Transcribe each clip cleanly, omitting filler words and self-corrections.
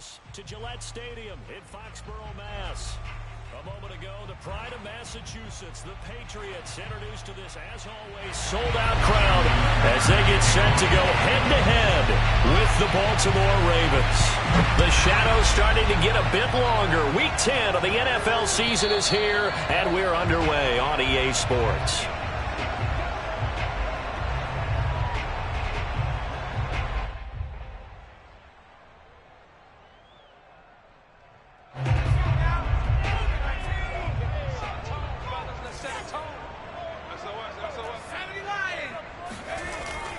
us to Gillette Stadium in Foxborough, Mass. A moment ago, the pride of Massachusetts, the Patriots, introduced to this, as always, sold-out crowd as they get set to go head-to-head with the Baltimore Ravens. The shadow's starting to get a bit longer. Week 10 of the NFL season is here, and we're underway on EA Sports.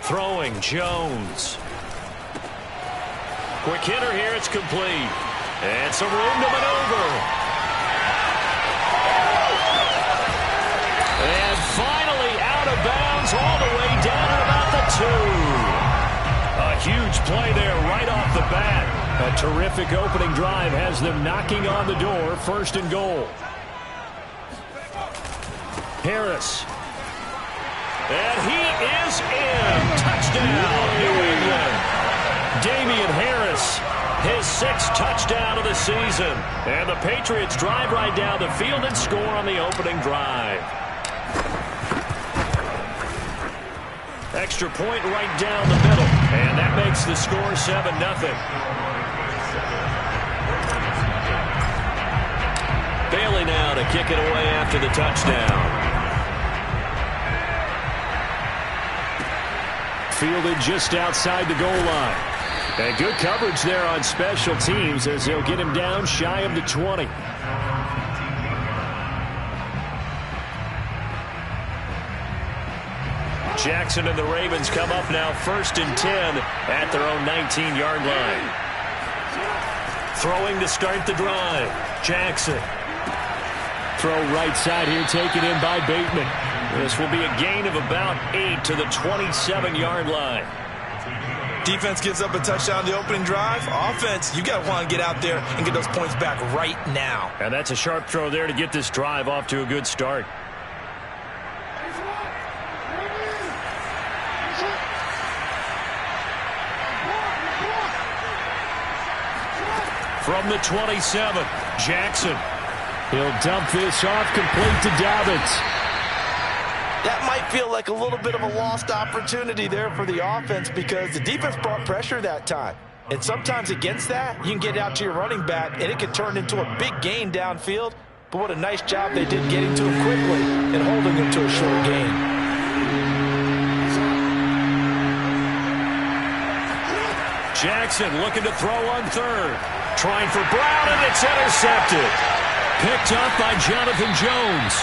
Throwing, Jones. Quick hitter here, it's complete. And some room to maneuver. And finally out of bounds all the way down at about the 2. A huge play there right off the bat. A terrific opening drive has them knocking on the door, 1st and goal. Harris. And he is in. Touchdown, New England. Damian Harris, his 6th touchdown of the season. And the Patriots drive right down the field and score on the opening drive. Extra point right down the middle. And that makes the score 7-0. Bailey now to kick it away after the touchdown. Fielded just outside the goal line. And good coverage there on special teams as they'll get him down shy of the 20. Jackson and the Ravens come up now 1st and 10 at their own 19-yard line. Throwing to start the drive. Jackson. Throw right side here taken in by Bateman. This will be a gain of about 8 to the 27-yard line. Defense gives up a touchdown the opening drive. Offense, you got to want to get out there and get those points back right now. And that's a sharp throw there to get this drive off to a good start. From the 27, Jackson. He'll dump this off, complete to Dobbins. That might feel like a little bit of a lost opportunity there for the offense because the defense brought pressure that time. And sometimes against that, you can get out to your running back, and it can turn into a big gain downfield. But what a nice job they did getting to him quickly and holding him to a short gain. Jackson looking to throw on 3rd. Trying for Brown, and it's intercepted. Picked up by Jonathan Jones.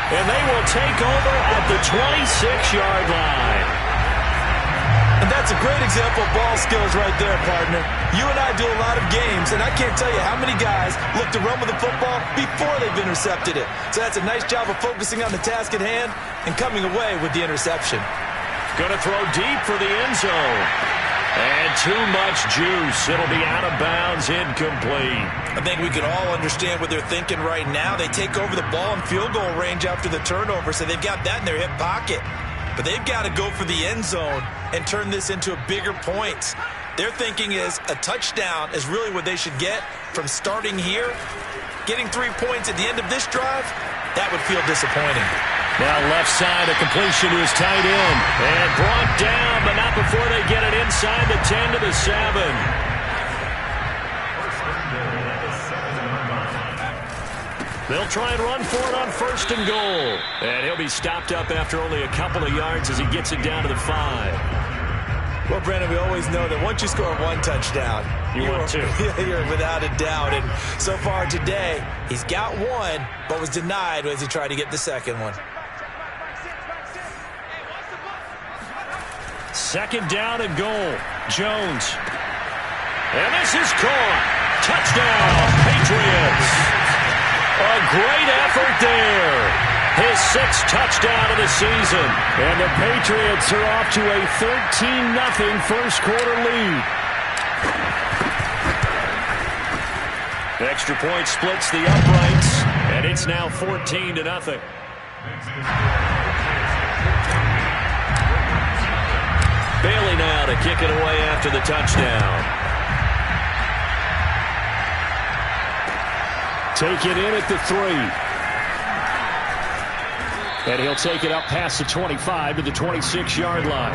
And they will take over at the 26-yard line. And that's a great example of ball skills right there, partner. You and I do a lot of games, and I can't tell you how many guys look to run with the football before they've intercepted it. So that's a nice job of focusing on the task at hand and coming away with the interception. Going to throw deep for the end zone. And too much juice. It'll be out of bounds, incomplete. I think we can all understand what they're thinking right now. They take over the ball in field goal range after the turnover, so they've got that in their hip pocket. But they've got to go for the end zone and turn this into bigger points. Their thinking is a touchdown is really what they should get from starting here. Getting 3 points at the end of this drive, that would feel disappointing. Now left side, a completion to his tight end. And brought down, but not before they get it inside the 10 to the 7. They'll try and run for it on 1st and goal. And he'll be stopped up after only a couple of yards as he gets it down to the 5. Well, Brandon, we always know that once you score 1 touchdown, want 2. You're without a doubt. And so far today, he's got 1, but was denied as he tried to get the 2nd one. 2nd down and goal. Jones. And this is caught. Touchdown, Patriots. A great effort there. His 6th touchdown of the season. And the Patriots are off to a 13-0 first quarter lead. Extra point splits the uprights, and it's now 14-0. Bailey now to kick it away after the touchdown. Take it in at the 3. And he'll take it up past the 25 to the 26-yard line.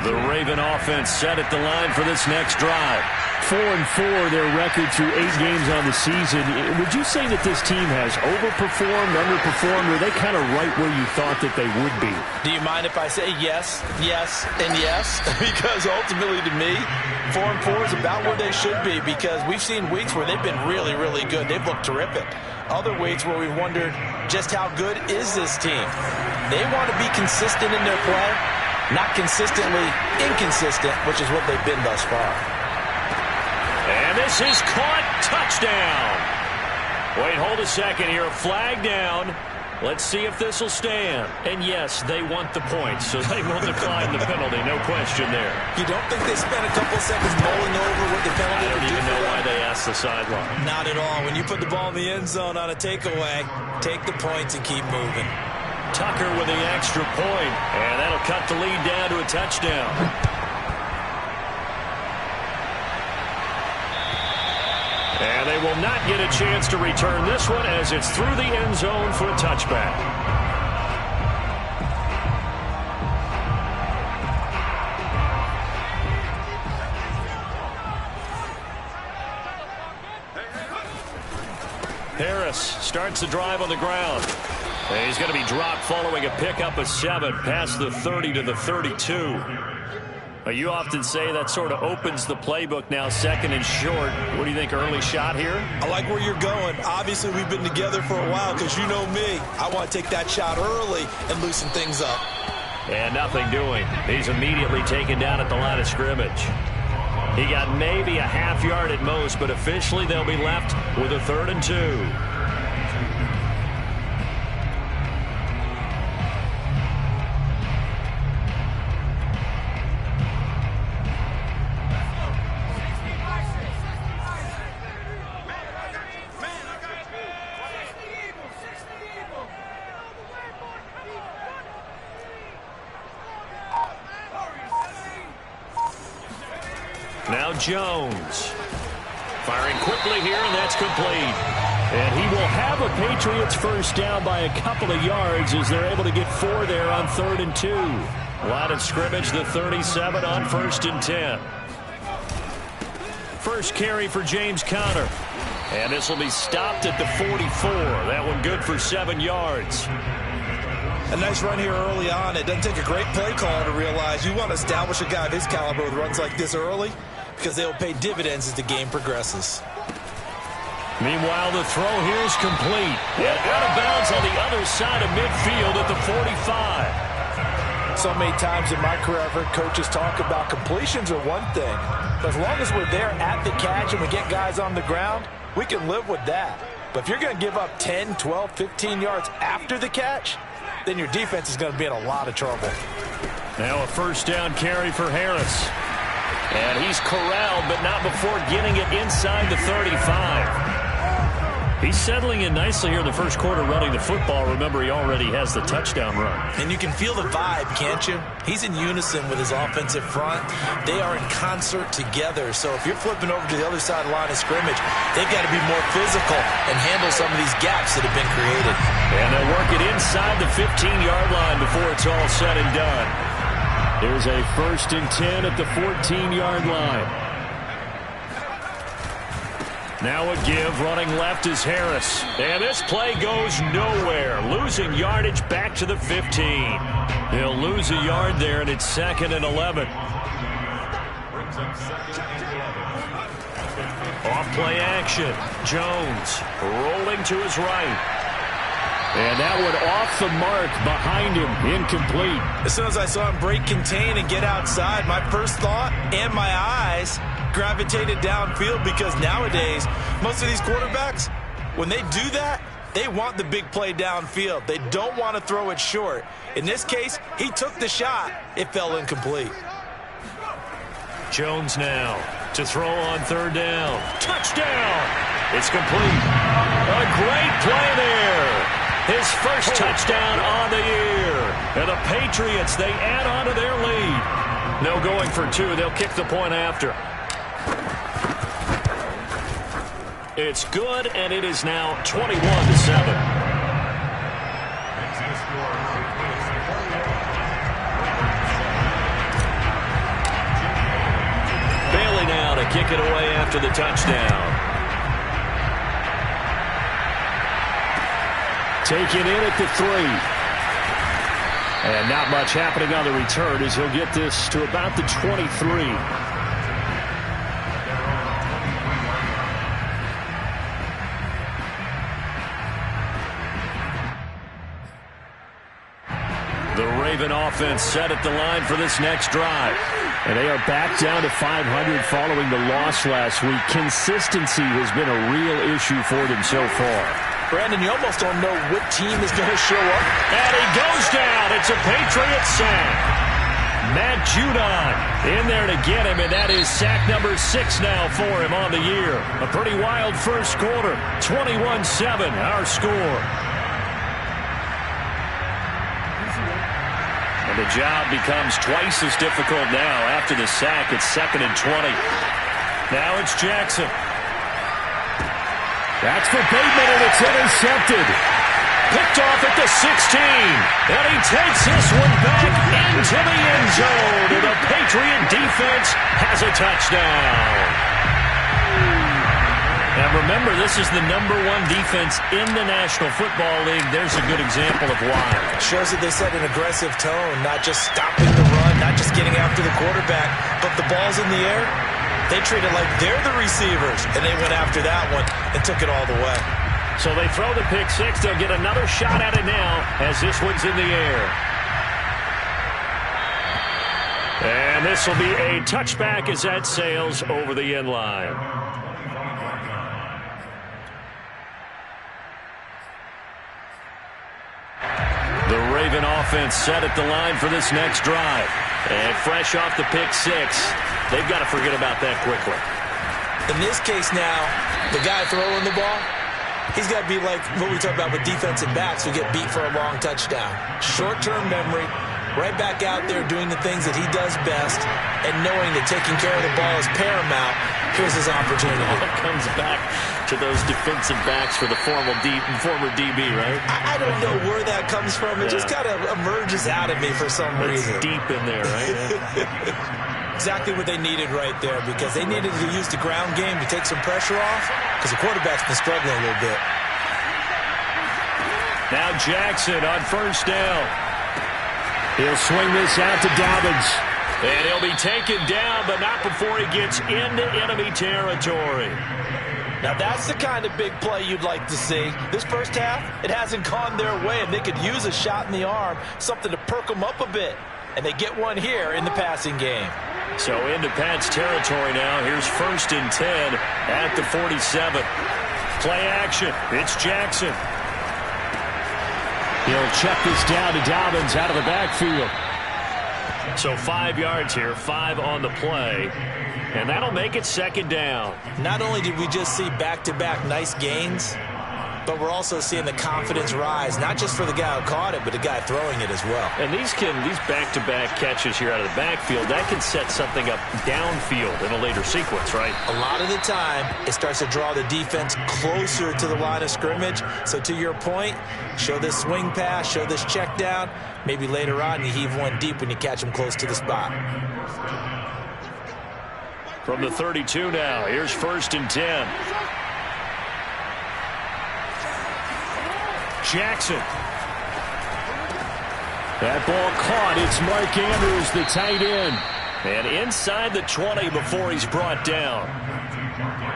The Raven offense set at the line for this next drive. 4-4, their record through 8 games on the season. Would you say that this team has overperformed, underperformed, or are they kind of right where you thought that they would be? Do you mind if I say yes, yes, and yes? Because ultimately to me, 4-4 is about where they should be, because we've seen weeks where they've been really, really good. They've looked terrific. Other weeks where we've wondered just how good is this team. They want to be consistent in their play, not consistently inconsistent, which is what they've been thus far. And this is caught. Touchdown. Wait, hold a second here. A flag down. Let's see if this will stand. And yes, they want the points, so they will decline the penalty. No question there. You don't think they spent a couple seconds mulling over what the penalty I would don't do even know for why them? they asked the sideline. Not at all. When you put the ball in the end zone on a takeaway, take the points and keep moving. Tucker with the extra point, and that'll cut the lead down to a touchdown. And they will not get a chance to return this one as it's through the end zone for a touchback. Harris starts the drive on the ground. And he's going to be dropped following a pickup of 7 past the 30 to the 32. You often say that sort of opens the playbook now, second and short. What do you think, early shot here? I like where you're going. Obviously, we've been together for a while because you know me. I want to take that shot early and loosen things up. And nothing doing. He's immediately taken down at the line of scrimmage. He got maybe a half yard at most, but officially they'll be left with a 3rd and 2. Now Jones. Firing quickly here, and that's complete. And he will have a Patriots first down by a couple of yards as they're able to get 4 there on 3rd and 2. Line of scrimmage, the 37 on 1st and 10. First carry for James Conner. And this will be stopped at the 44. That one good for 7 yards. A nice run here early on. It doesn't take a great play caller to realize you want to establish a guy of his caliber with runs like this early because they'll pay dividends as the game progresses. Meanwhile, the throw here is complete. And out of bounds on the other side of midfield at the 45. So many times in my career, I've heard coaches talk about completions are one thing. But as long as we're there at the catch and we get guys on the ground, we can live with that. But if you're going to give up 10, 12, 15 yards after the catch, then your defense is going to be in a lot of trouble. Now a first down carry for Harris. And he's corralled, but not before getting it inside the 35. He's settling in nicely here in the first quarter running the football. Remember, he already has the touchdown run. And you can feel the vibe, can't you? He's in unison with his offensive front. They are in concert together. So if you're flipping over to the other side of the line of scrimmage, they've got to be more physical and handle some of these gaps that have been created. And they'll work it inside the 15-yard line before it's all said and done. There's a 1st and 10 at the 14-yard line. Now a give, running left is Harris. And this play goes nowhere. Losing yardage back to the 15. He'll lose a yard there, and it's 2nd and 11. Off play action. Jones rolling to his right. And that one off the mark behind him, incomplete. As soon as I saw him break contain and get outside, my first thought and my eyes gravitated downfield, because nowadays, most of these quarterbacks, when they do that, they want the big play downfield. They don't want to throw it short. In this case, he took the shot. It fell incomplete. Jones now to throw on 3rd down. Touchdown! It's complete. A great play there. His first touchdown on the year. And the Patriots, they add on to their lead. No going for two. They'll kick the point after. It's good, and it is now 21-7. Bailey now to kick it away after the touchdown. Taken in at the 3. And not much happening on the return as he'll get this to about the 23. The Raven offense set at the line for this next drive. And they are back down to 500 following the loss last week. Consistency has been a real issue for them so far. Brandon, you almost don't know what team is going to show up. And he goes down. It's a Patriot sack. Matt Judon in there to get him, and that is sack number 6 now for him on the year. A pretty wild first quarter. 21-7, our score. And the job becomes twice as difficult now after the sack. It's 2nd and 20. Now it's Jackson. That's for Bateman, and it's intercepted. Picked off at the 16. And he takes this one back into the end zone. And the Patriot defense has a touchdown. Now remember, this is the #1 defense in the National Football League. There's a good example of why. Shows that they set an aggressive tone, not just stopping the run, not just getting after the quarterback, but the ball's in the air. They treat it like they're the receivers, and they went after that one and took it all the way. So they throw the pick 6. They'll get another shot at it now as this one's in the air. And this will be a touchback as that sails over the end line. The Raven offense set at the line for this next drive. And fresh off the pick 6, they've got to forget about that quickly. In this case now, the guy throwing the ball, he's got to be like what we talk about with defensive backs who get beat for a long touchdown. Short-term memory, right back out there doing the things that he does best, and knowing that taking care of the ball is paramount. Here's his opportunity. It comes back to those defensive backs for the former DB, right? I don't know where that comes from. It just kind of emerges out of me for some reason. It's deep in there, right? Yeah. Exactly what they needed right there, because they needed to use the ground game to take some pressure off, because the quarterback's been struggling a little bit. Now Jackson on first down. He'll swing this out to Dobbins. And he'll be taken down, but not before he gets into enemy territory. Now that's the kind of big play you'd like to see. This first half, it hasn't gone their way, and they could use a shot in the arm, something to perk them up a bit. And they get one here in the passing game. So into Pat's territory now. Here's 1st and 10 at the 47. Play action. It's Jackson. He'll check this down to Dobbins out of the backfield. So 5 yards here, 5 on the play. And that'll make it 2nd down. Not only did we just see back-to-back nice gains, but we're also seeing the confidence rise, not just for the guy who caught it, but the guy throwing it as well. And these back-to-back catches here out of the backfield, that can set something up downfield in a later sequence, right? A lot of the time, it starts to draw the defense closer to the line of scrimmage. So to your point, show this swing pass, show this check down. Maybe later on you heave one deep when you catch them close to the spot. From the 32 now, here's 1st and 10. Jackson. That ball caught. It's Mark Andrews, the tight end. And inside the 20 before he's brought down.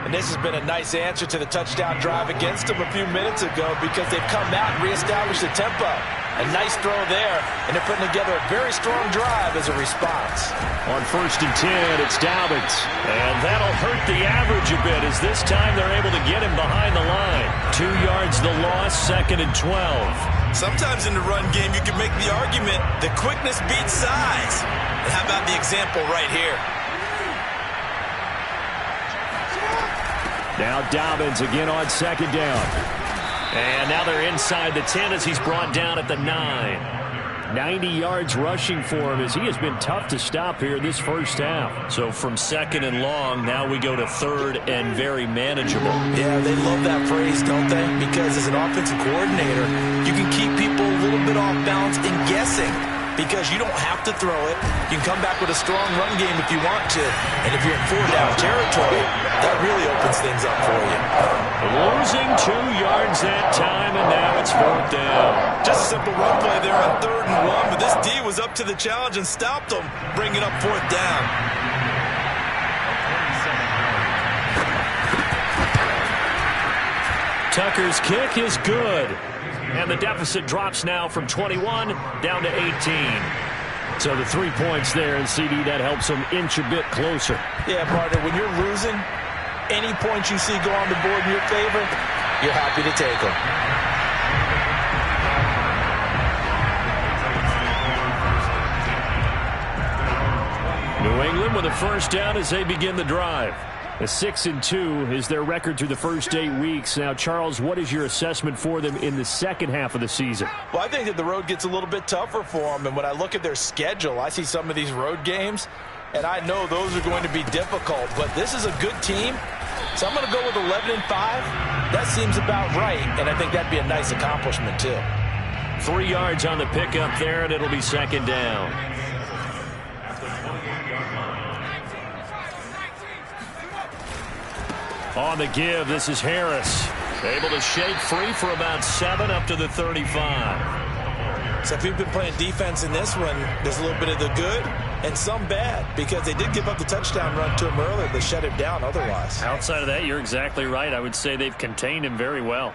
And this has been a nice answer to the touchdown drive against them a few minutes ago, because they've come out and reestablished the tempo. A nice throw there, and they're putting together a very strong drive as a response. On 1st and 10, it's Dobbins. And that'll hurt the average a bit, as this time they're able to get him behind the line. 2 yards the loss, 2nd and 12. Sometimes in the run game, you can make the argument that quickness beats size. And how about the example right here? Now Dobbins again on 2nd down. And now they're inside the 10 as he's brought down at the 9. 90 yards rushing for him as he has been tough to stop here this first half. So from 2nd and long, now we go to 3rd and very manageable. Yeah, they love that phrase, don't they? Because as an offensive coordinator, you can keep people a little bit off balance and guessing. Because you don't have to throw it. You can come back with a strong run game if you want to. And if you're in 4-down territory, that really opens things up for you. Losing 2 yards that time, and now it's 4th down. Just a simple run play there on 3rd and 1, but this D was up to the challenge and stopped them, bringing up 4th down. Tucker's kick is good. And the deficit drops now from 21 down to 18. So the 3 points there, and CD, that helps them inch a bit closer. Yeah, partner, when you're losing, any points you see go on the board in your favor, you're happy to take them. New England with a first down as they begin the drive. A 6-2 is their record through the first 8 weeks. Now, Charles, what is your assessment for them in the second half of the season? Well, I think that the road gets a little bit tougher for them. And when I look at their schedule, I see some of these road games, and I know those are going to be difficult. But this is a good team, so I'm going to go with 11-5. That seems about right, and I think that'd be a nice accomplishment, too. 3 yards on the pickup there, and it'll be 2nd down. On the give, this is Harris. Able to shake free for about 7 up to the 35. So if you've been playing defense in this one, there's a little bit of the good and some bad, because they did give up the touchdown run to him earlier, but shut him down otherwise. Outside of that, you're exactly right. I would say they've contained him very well.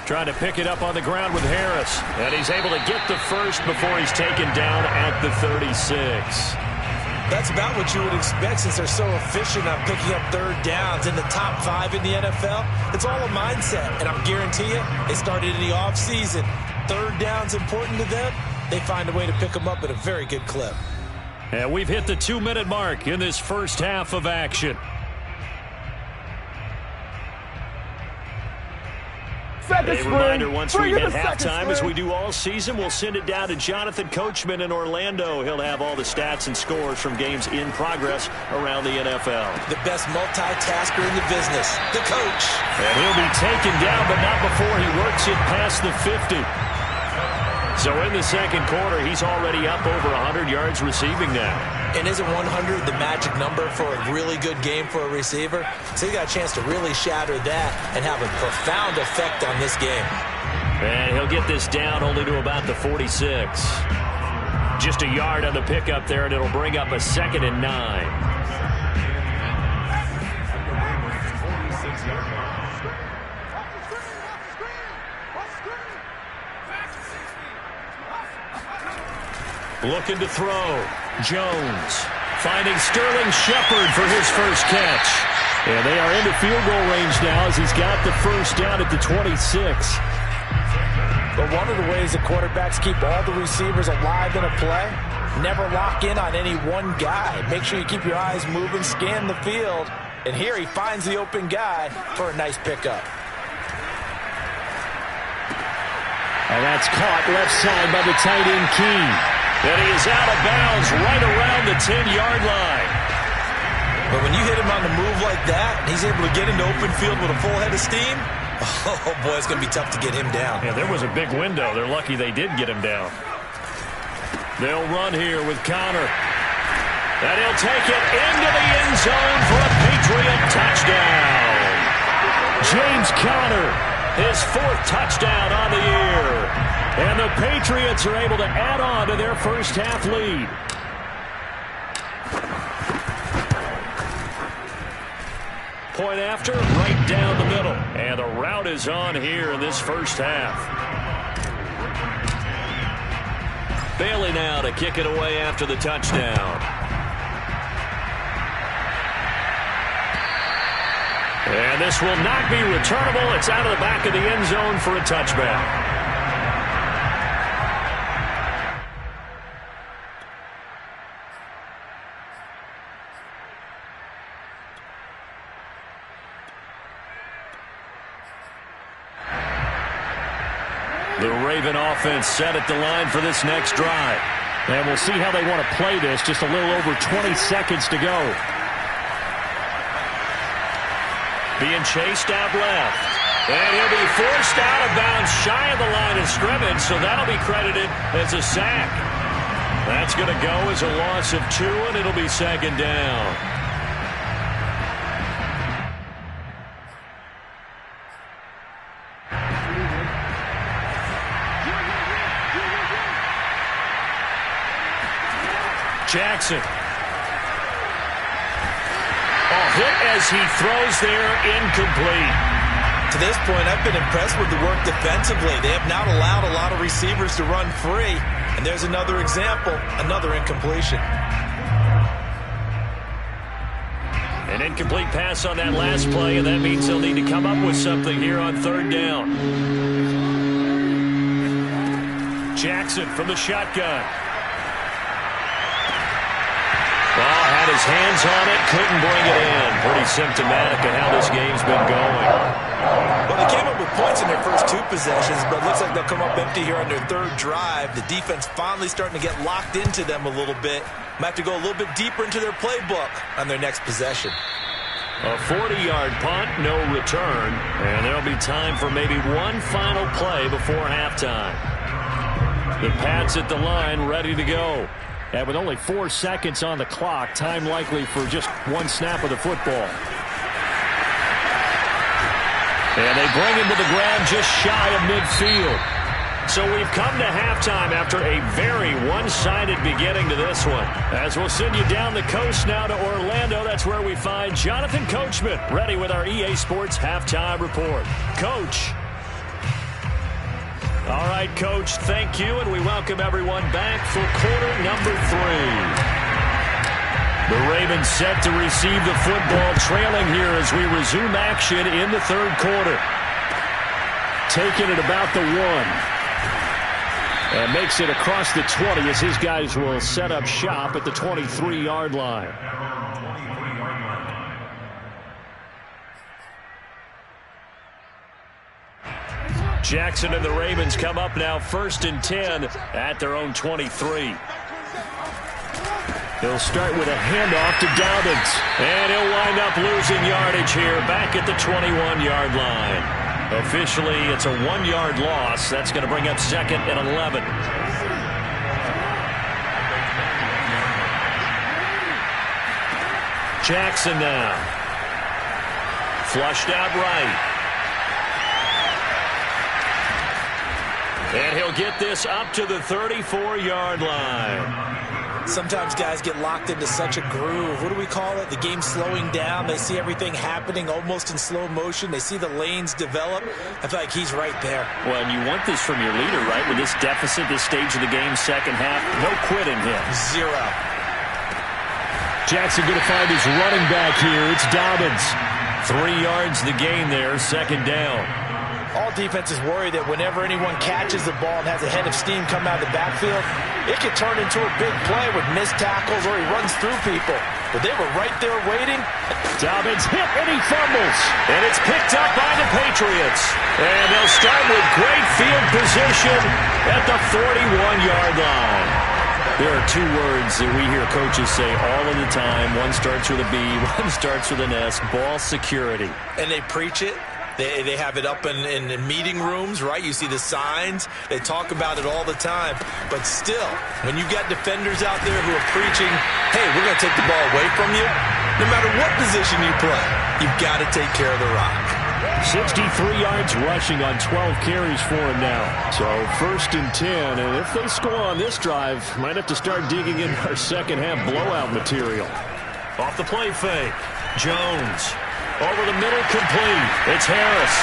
Trying to pick it up on the ground with Harris. And he's able to get the first before he's taken down at the 36. That's about what you would expect since they're so efficient on picking up 3rd downs in the top 5 in the NFL. It's all a mindset, and I guarantee you, it started in the offseason. 3rd down's important to them. They find a way to pick them up at a very good clip. And we've hit the 2-minute mark in this first half of action. A reminder, once we hit halftime, as we do all season, we'll send it down to Jonathan Coachman in Orlando. He'll have all the stats and scores from games in progress around the NFL. The best multitasker in the business, the coach. And he'll be taken down, but not before he works it past the 50. So in the second quarter, he's already up over 100 yards receiving now. And isn't 100 the magic number for a really good game for a receiver? So he got a chance to really shatter that and have a profound effect on this game. And he'll get this down only to about the 46. Just a yard on the pickup there, and it'll bring up a 2nd and 9. Looking to throw. Jones finding Sterling Shepard for his first catch. And they are into field goal range now as he's got the first down at the 26. But one of the ways that quarterbacks keep all the receivers alive in a play, never lock in on any one guy. Make sure you keep your eyes moving, scan the field. And here he finds the open guy for a nice pickup. And that's caught left side by the tight end Key. And he is out of bounds right around the 10-yard line. But when you hit him on the move like that, and he's able to get into open field with a full head of steam, oh, boy, it's going to be tough to get him down. Yeah, there was a big window. They're lucky they did get him down. They'll run here with Connor. And he'll take it into the end zone for a Patriot touchdown. James Conner, his 4th touchdown on the year. And the Patriots are able to add on to their first half lead. Point after, right down the middle. And the route is on here in this first half. Bailey now to kick it away after the touchdown. And this will not be returnable. It's out of the back of the end zone for a touchback. Raven offense set at the line for this next drive. And we'll see how they want to play this. Just a little over 20 seconds to go. Being chased out left. And he'll be forced out of bounds shy of the line of scrimmage, so that'll be credited as a sack. That's going to go as a loss of 2, and it'll be second down. Jackson. Hit as he throws there, incomplete. To this point, I've been impressed with the work defensively. They have not allowed a lot of receivers to run free. And there's another example, another incompletion. An incomplete pass on that last play, and that means they'll need to come up with something here on third down. Jackson from the shotgun. Well, had his hands on it, couldn't bring it in. Pretty symptomatic of how this game's been going. Well, they came up with points in their first 2 possessions, but it looks like they'll come up empty here on their third drive. The defense finally starting to get locked into them a little bit. Might have to go a little bit deeper into their playbook on their next possession. A 40-yard punt, no return, and there'll be time for maybe one final play before halftime. The Pats at the line, ready to go. And with only 4 seconds on the clock, time likely for just one snap of the football. And they bring him to the ground just shy of midfield. So we've come to halftime after a very one-sided beginning to this one. As we'll send you down the coast now to Orlando, that's where we find Jonathan Coachman, ready with our EA Sports Halftime Report. Coach. All right, Coach, thank you, and we welcome everyone back for quarter number 3. The Ravens set to receive the football, trailing here as we resume action in the third quarter. Taking it about the 1. And makes it across the 20 as his guys will set up shop at the 23-yard line. Jackson and the Ravens come up now 1st and 10 at their own 23. He'll start with a handoff to Dobbins. And he'll wind up losing yardage here back at the 21-yard line. Officially, it's a 1-yard loss. That's going to bring up 2nd and 11. Jackson now. Flushed out right. And he'll get this up to the 34-yard line. Sometimes guys get locked into such a groove. What do we call it? The game's slowing down. They see everything happening almost in slow motion. They see the lanes develop. I feel like he's right there. Well, and you want this from your leader, right? With this deficit, this stage of the game, second half, no quitting him. 0. Jackson going to find his running back here. It's Dobbins. 3 yards the gain there, second down. All defenses worry that whenever anyone catches the ball and has a head of steam come out of the backfield, it could turn into a big play with missed tackles or he runs through people. But they were right there waiting. Dobbins hit and he fumbles. And it's picked up by the Patriots. And they'll start with great field position at the 41-yard line. There are 2 words that we hear coaches say all of the time. One starts with a B, one starts with an S. Ball security. And they preach it. They have it up in meeting rooms, right? You see the signs. They talk about it all the time. But still, when you got defenders out there who are preaching, hey, we're going to take the ball away from you, no matter what position you play, you've got to take care of the rock. 63 yards rushing on 12 carries for him now. So 1st and 10, and if they score on this drive, might have to start digging in our second half blowout material. Off the play fake, Jones. Over the middle, complete. It's Harris.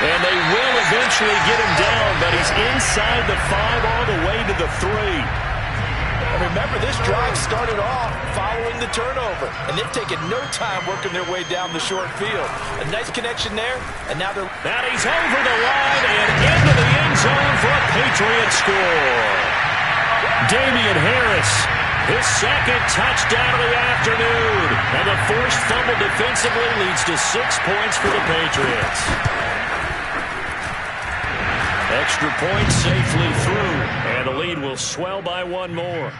And they will eventually get him down, but he's inside the 5 all the way to the 3. And remember, this drive started off following the turnover, and they've taken no time working their way down the short field. A nice connection there, and now they're... Now he's over the line and into the end zone for a Patriot score. Damian Harris. His second touchdown of the afternoon. And the forced fumble defensively leads to 6 points for the Patriots. extra point safely through, and the lead will swell by one more.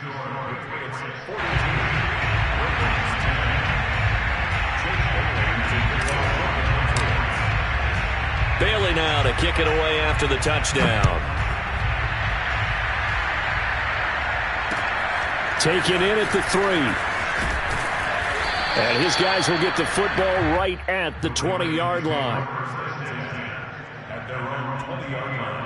Bailey now to kick it away after the touchdown. Taken in at the 3. And his guys will get the football right at the 20-yard line. At their own 20-yard line.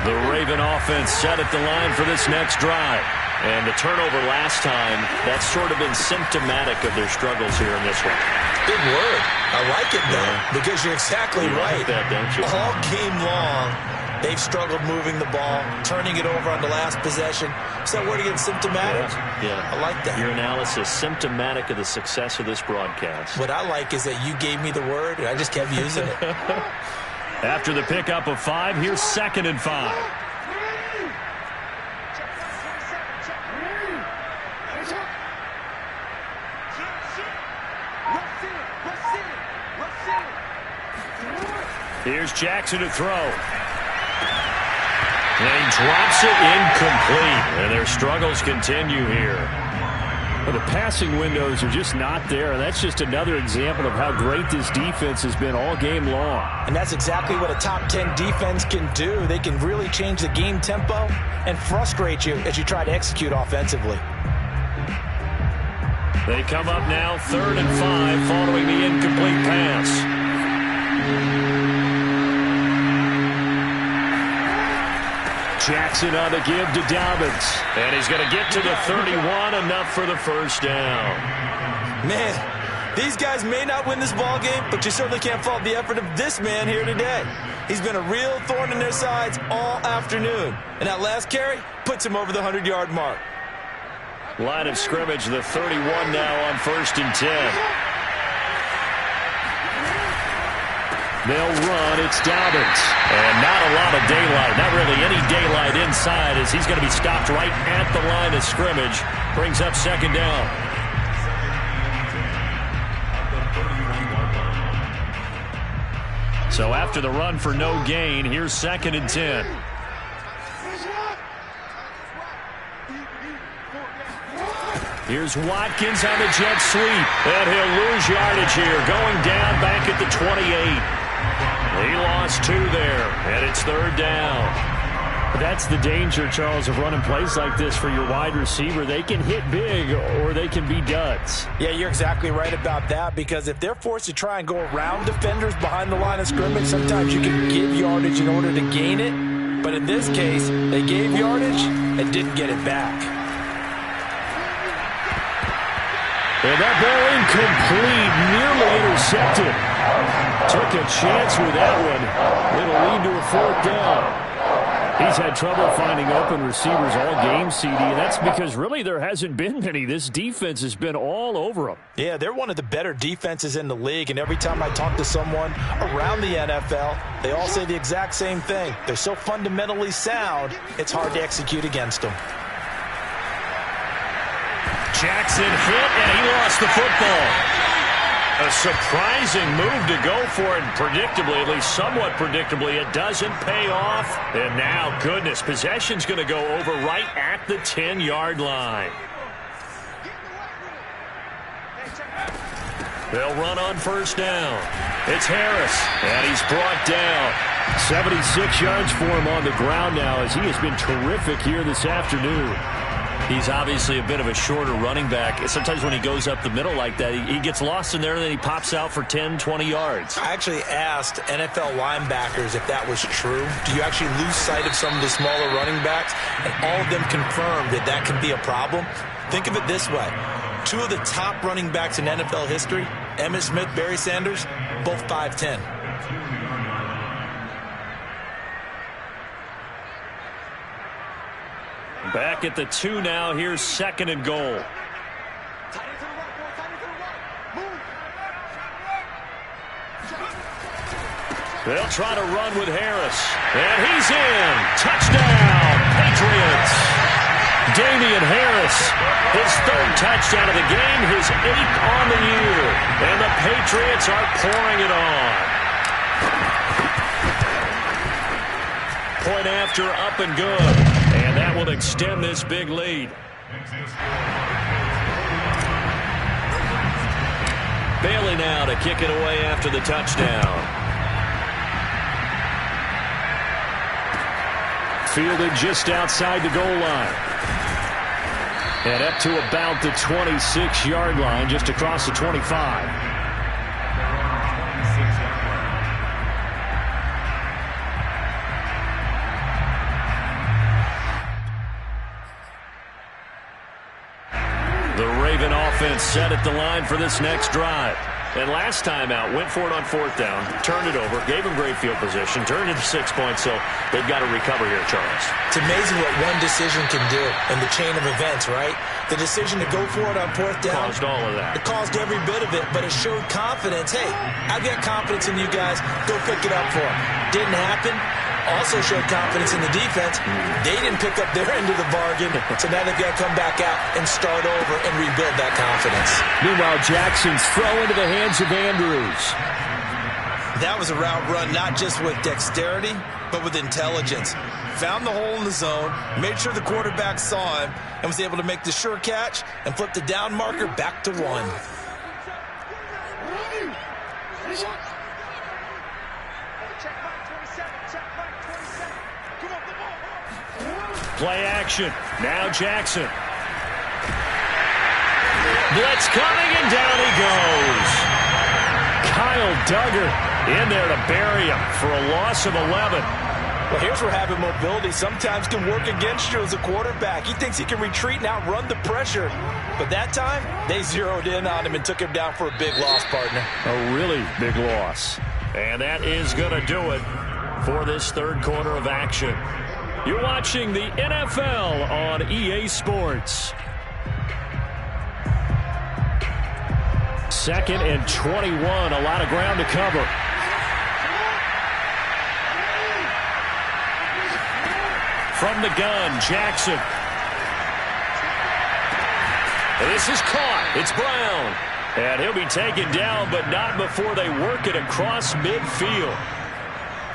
The Raven offense set at the line for this next drive. And the turnover last time, that's sort of been symptomatic of their struggles here in this one. Big word. I like it, though, because you're exactly right. Like that, don't you? All game long, they've struggled moving the ball, turning it over on the last possession. Is that word again, symptomatic? Yeah. I like that. Your analysis, symptomatic of the success of this broadcast. What I like is that you gave me the word, and I just kept using it. After the pickup of 5, here's 2nd and 5. Here's Jackson to throw. And he drops it incomplete. And their struggles continue here. Well, the passing windows are just not there. And that's just another example of how great this defense has been all game long. And that's exactly what a top 10 defense can do. They can really change the game tempo and frustrate you as you try to execute offensively. They come up now 3rd and 5 following the incomplete pass. Jackson on the give to Dobbins. And he's going to get to the 31, enough for the first down. Man, these guys may not win this ball game, but you certainly can't fault the effort of this man here today. He's been a real thorn in their sides all afternoon. And that last carry puts him over the 100-yard mark. Line of scrimmage, the 31 now on 1st and 10. They'll run. It's Dobbins. And not a lot of daylight. Not really any daylight inside as he's going to be stopped right at the line of scrimmage. Brings up 2nd down. So after the run for no gain, here's 2nd and 10. Here's Watkins on the jet sweep. And he'll lose yardage here. Going down back at the 28. He lost 2 there, and it's 3rd down. That's the danger, Charles, of running plays like this for your wide receiver. They can hit big or they can be duds. Yeah, you're exactly right about that, because if they're forced to try and go around defenders behind the line of scrimmage, sometimes you can give yardage in order to gain it. But in this case, they gave yardage and didn't get it back. And that ball incomplete, nearly intercepted. Took a chance with that one. It'll lead to a 4th down. He's had trouble finding open receivers all game, CD, and that's because really there hasn't been many. This defense has been all over them. Yeah, they're one of the better defenses in the league, and every time I talk to someone around the NFL, they all say the exact same thing. They're so fundamentally sound, it's hard to execute against them. Jackson hit, and he lost the football. A surprising move to go for it, predictably, at least somewhat predictably. It doesn't pay off. And now, goodness, possession's going to go over right at the 10-yard line. They'll run on 1st down. It's Harris, and he's brought down. 76 yards for him on the ground now as he has been terrific here this afternoon. He's obviously a bit of a shorter running back. Sometimes when he goes up the middle like that, he gets lost in there and then he pops out for 10, 20 yards. I actually asked NFL linebackers if that was true. Do you actually lose sight of some of the smaller running backs? And all of them confirmed that that can be a problem. Think of it this way. 2 of the top running backs in NFL history, Emmitt Smith, Barry Sanders, both 5'10". Back at the 2 now. Here's 2nd and goal. They'll try to run with Harris. And he's in. Touchdown, Patriots. Damian Harris. His third touchdown of the game, his 8th on the year. And the Patriots are pouring it on. Point after, up and good. And that will extend this big lead. Bailey now to kick it away after the touchdown. Fielded just outside the goal line. And up to about the 26-yard line, just across the 25. The Raven offense set at the line for this next drive. And last time out, went for it on 4th down, turned it over, gave him great field position, turned it to 6 points, so they've got to recover here, Charles. It's amazing what one decision can do in the chain of events, right? The decision to go for it on 4th down. Caused all of that. It caused every bit of it, but it showed confidence. Hey, I've got confidence in you guys. Go pick it up for them. Didn't happen. Also showed confidence in the defense. They didn't pick up their end of the bargain, so now they've got to come back out and start over and rebuild that confidence. Meanwhile, Jackson's throw into the hands of Andrews. That was a route run not just with dexterity, but with intelligence. Found the hole in the zone, made sure the quarterback saw him, and was able to make the sure catch and flip the down marker back to 1. Play action. Now Jackson. Blitz coming, and down he goes. Kyle Duggar in there to bury him for a loss of 11. Well, here's where having mobility sometimes can work against you as a quarterback. He thinks he can retreat and outrun the pressure. But that time, they zeroed in on him and took him down for a big loss, partner. A really big loss. And that is going to do it for this third quarter of action. You're watching the NFL on EA Sports. 2nd and 21. A lot of ground to cover. From the gun, Jackson. This is caught. It's Brown. And he'll be taken down, but not before they work it across midfield.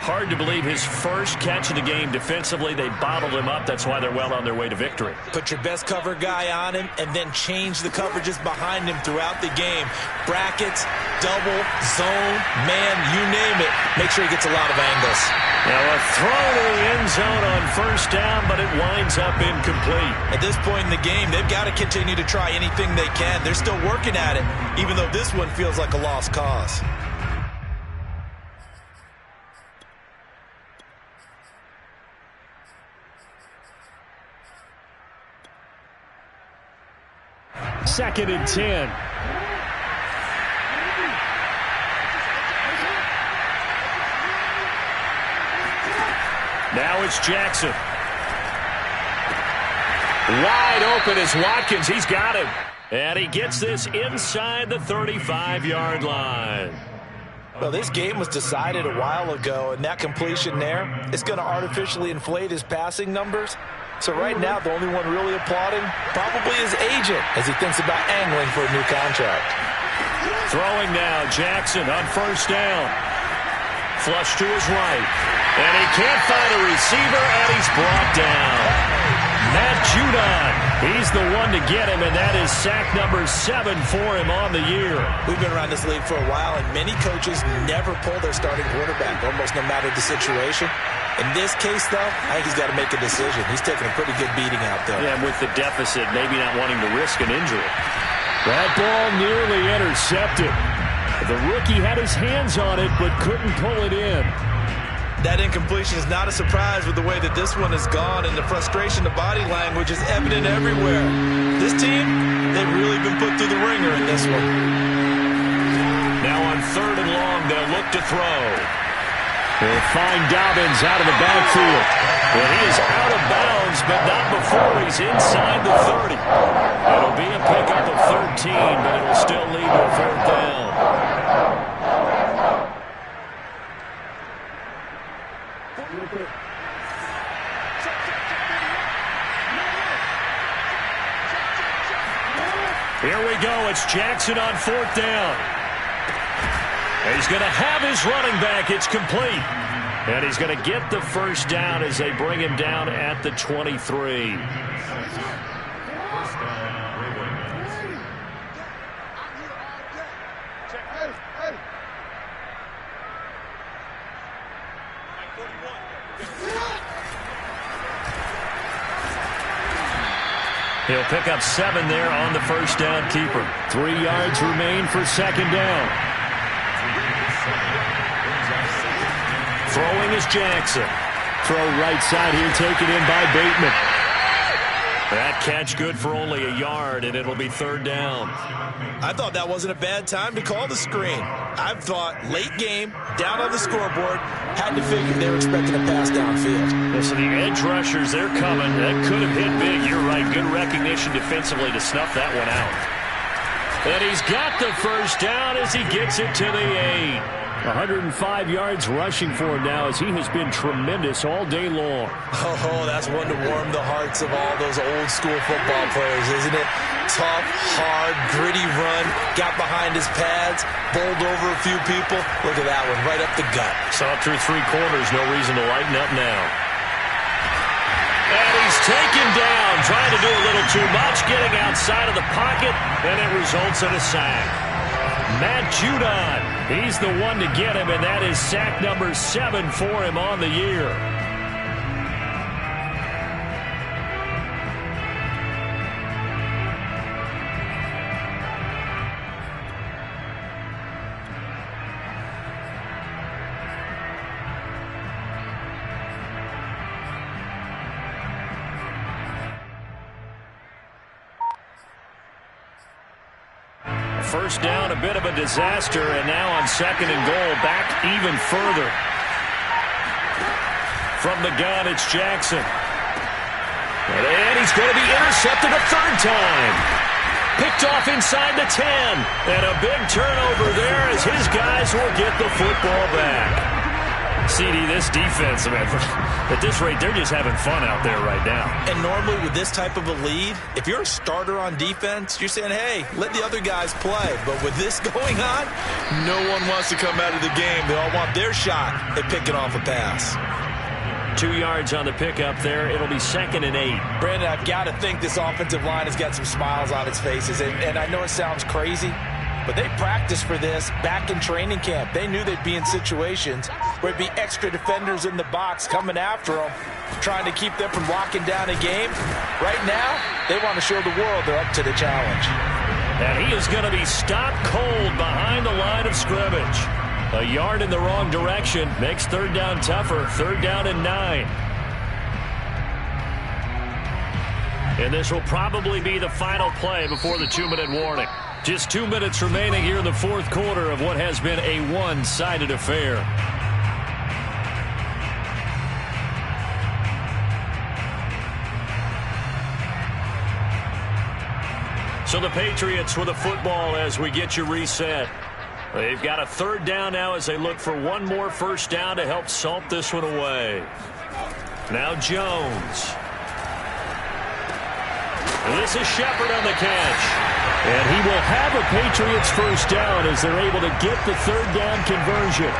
Hard to believe his first catch of the game defensively. They bottled him up. That's why they're well on their way to victory. Put your best cover guy on him and then change the coverages behind him throughout the game. Brackets, double, zone, man, you name it. Make sure he gets a lot of angles. Now a throw to the end zone on 1st down, but it winds up incomplete. At this point in the game, they've got to continue to try anything they can. They're still working at it, even though this one feels like a lost cause. Second and 10. Now it's Jackson. Wide open is Watkins. He's got him. And he gets this inside the 35-yard line. Well, this game was decided a while ago, and that completion there is going to artificially inflate his passing numbers. So right now, the only one really applauding probably his agent as he thinks about angling for a new contract. Throwing now, Jackson on 1st down. Flush to his right. And he can't find a receiver, and he's brought down. Matt Judon, he's the one to get him, and that is sack number 7 for him on the year. We've been around this league for a while, and many coaches never pull their starting quarterback, almost no matter the situation. In this case, though, I think he's got to make a decision. He's taking a pretty good beating out there. Yeah, with the deficit, maybe not wanting to risk an injury. That ball nearly intercepted. The rookie had his hands on it, but couldn't pull it in. That incompletion is not a surprise with the way that this one has gone, and the frustration, the body language is evident everywhere. This team, they've really been put through the ringer in this one. Now on 3rd and long, they'll look to throw. They'll find Dobbins out of the backfield. Well, he is out of bounds, but not before he's inside the 30. It'll be a pickup of 13, but it'll still lead to a 4th down. go. It's Jackson on 4th down. He's going to have his running back. It's complete. And he's going to get the first down as they bring him down at the 23. He'll pick up 7 there on the first down keeper. 3 yards remain for 2nd down. Throwing is Jackson. Throw right side here, taken in by Bateman. That catch good for only a yard, and it'll be 3rd down. I thought that wasn't a bad time to call the screen. I thought late game, down on the scoreboard, had to figure they were expecting a pass downfield. So the edge rushers, they're coming. That could have hit big. You're right. Good recognition defensively to snuff that one out. And he's got the first down as he gets it to the 8. 105 yards rushing for him now as he has been tremendous all day long. Oh, that's one to warm the hearts of all those old school football players, isn't it? Tough, hard, gritty run, got behind his pads, bowled over a few people. Look at that one, right up the gut. Saw it through 3 quarters, no reason to lighten up now. And he's taken down, trying to do a little too much, getting outside of the pocket, and it results in a sack. Matt Judon, he's the one to get him, and that is sack number 7 for him on the year. First down, a bit of a disaster, and now on 2nd and goal, back even further. From the gun, it's Jackson. And he's going to be intercepted a 3rd time. Picked off inside the 10. And a big turnover there as his guys will get the football back. CD, this defense, man, at this rate, they're just having fun out there right now. And normally with this type of a lead, if you're a starter on defense, you're saying, hey, let the other guys play. But with this going on, no one wants to come out of the game. They all want their shot at picking off a pass. 2 yards on the pickup there. It'll be 2nd and 8. Brandon, I've got to think this offensive line has got some smiles on its faces. And I know it sounds crazy, but they practiced for this back in training camp. They knew they'd be in situations where it'd be extra defenders in the box coming after them, trying to keep them from locking down a game. Right now, they want to show the world they're up to the challenge. And he is going to be stopped cold behind the line of scrimmage. A yard in the wrong direction makes 3rd down tougher. 3rd down and 9. And this will probably be the final play before the 2-minute warning. Just 2 minutes remaining here in the 4th quarter of what has been a one-sided affair. So the Patriots with the football as we get you reset. They've got a 3rd down now as they look for one more first down to help salt this one away. Now Jones. And this is Shepard on the catch. And he will have a Patriots first down as they're able to get the 3rd down conversion.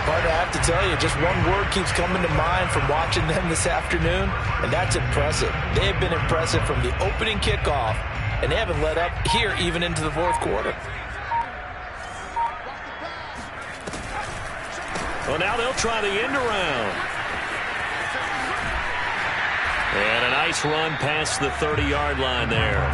But I have to tell you, just one word keeps coming to mind from watching them this afternoon, and that's impressive. They have been impressive from the opening kickoff, and they haven't let up here even into the 4th quarter. Well, now they'll try the end around. And a nice run past the 30-yard line there.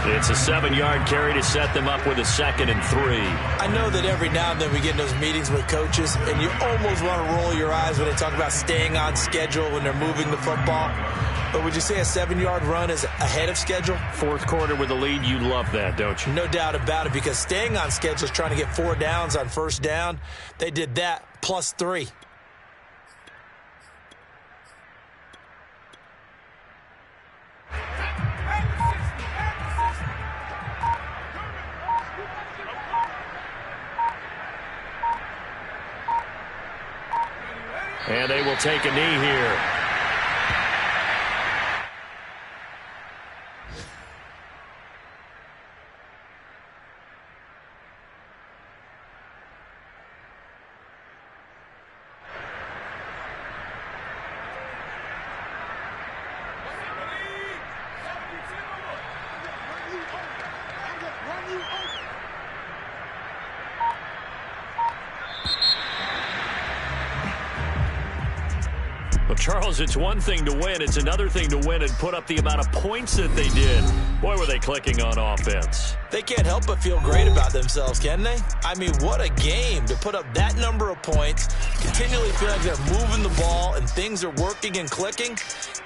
It's a 7-yard carry to set them up with a 2nd and 3. I know that every now and then we get in those meetings with coaches, and you almost want to roll your eyes when they talk about staying on schedule when they're moving the football. But would you say a 7-yard run is ahead of schedule? 4th quarter with the lead, you love that, don't you? No doubt about it, because staying on schedule is trying to get 4 downs on first down. They did that plus 3. And they will take a knee here. Charles, it's one thing to win. It's another thing to win and put up the amount of points that they did. Boy, were they clicking on offense. They can't help but feel great about themselves, can they? I mean, what a game to put up that number of points, continually feel like they're moving the ball and things are working and clicking.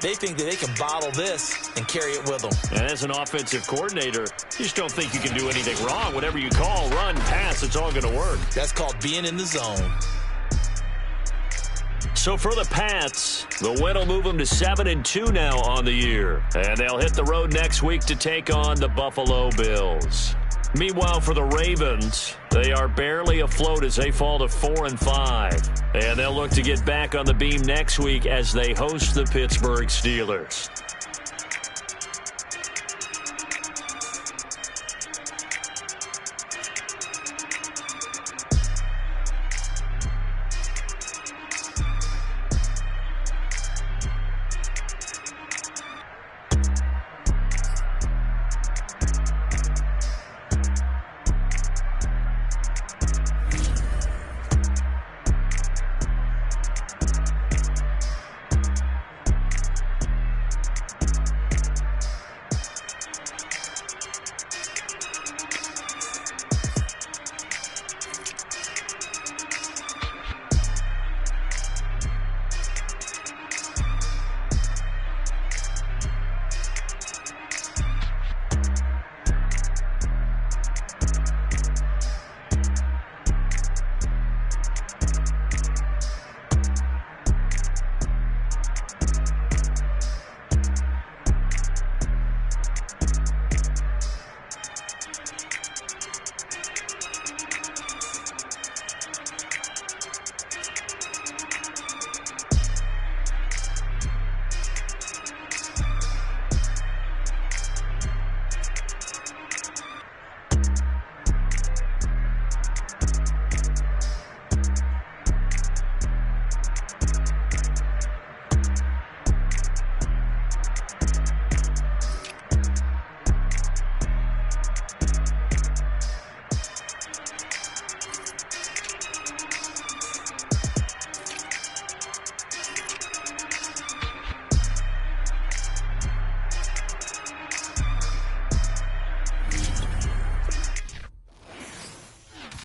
They think that they can bottle this and carry it with them. And as an offensive coordinator, you just don't think you can do anything wrong. Whatever you call, run, pass, it's all going to work. That's called being in the zone. So for the Pats, the win will move them to 7-2 now on the year. And they'll hit the road next week to take on the Buffalo Bills. Meanwhile, for the Ravens, they are barely afloat as they fall to 4-5. And they'll look to get back on the beam next week as they host the Pittsburgh Steelers.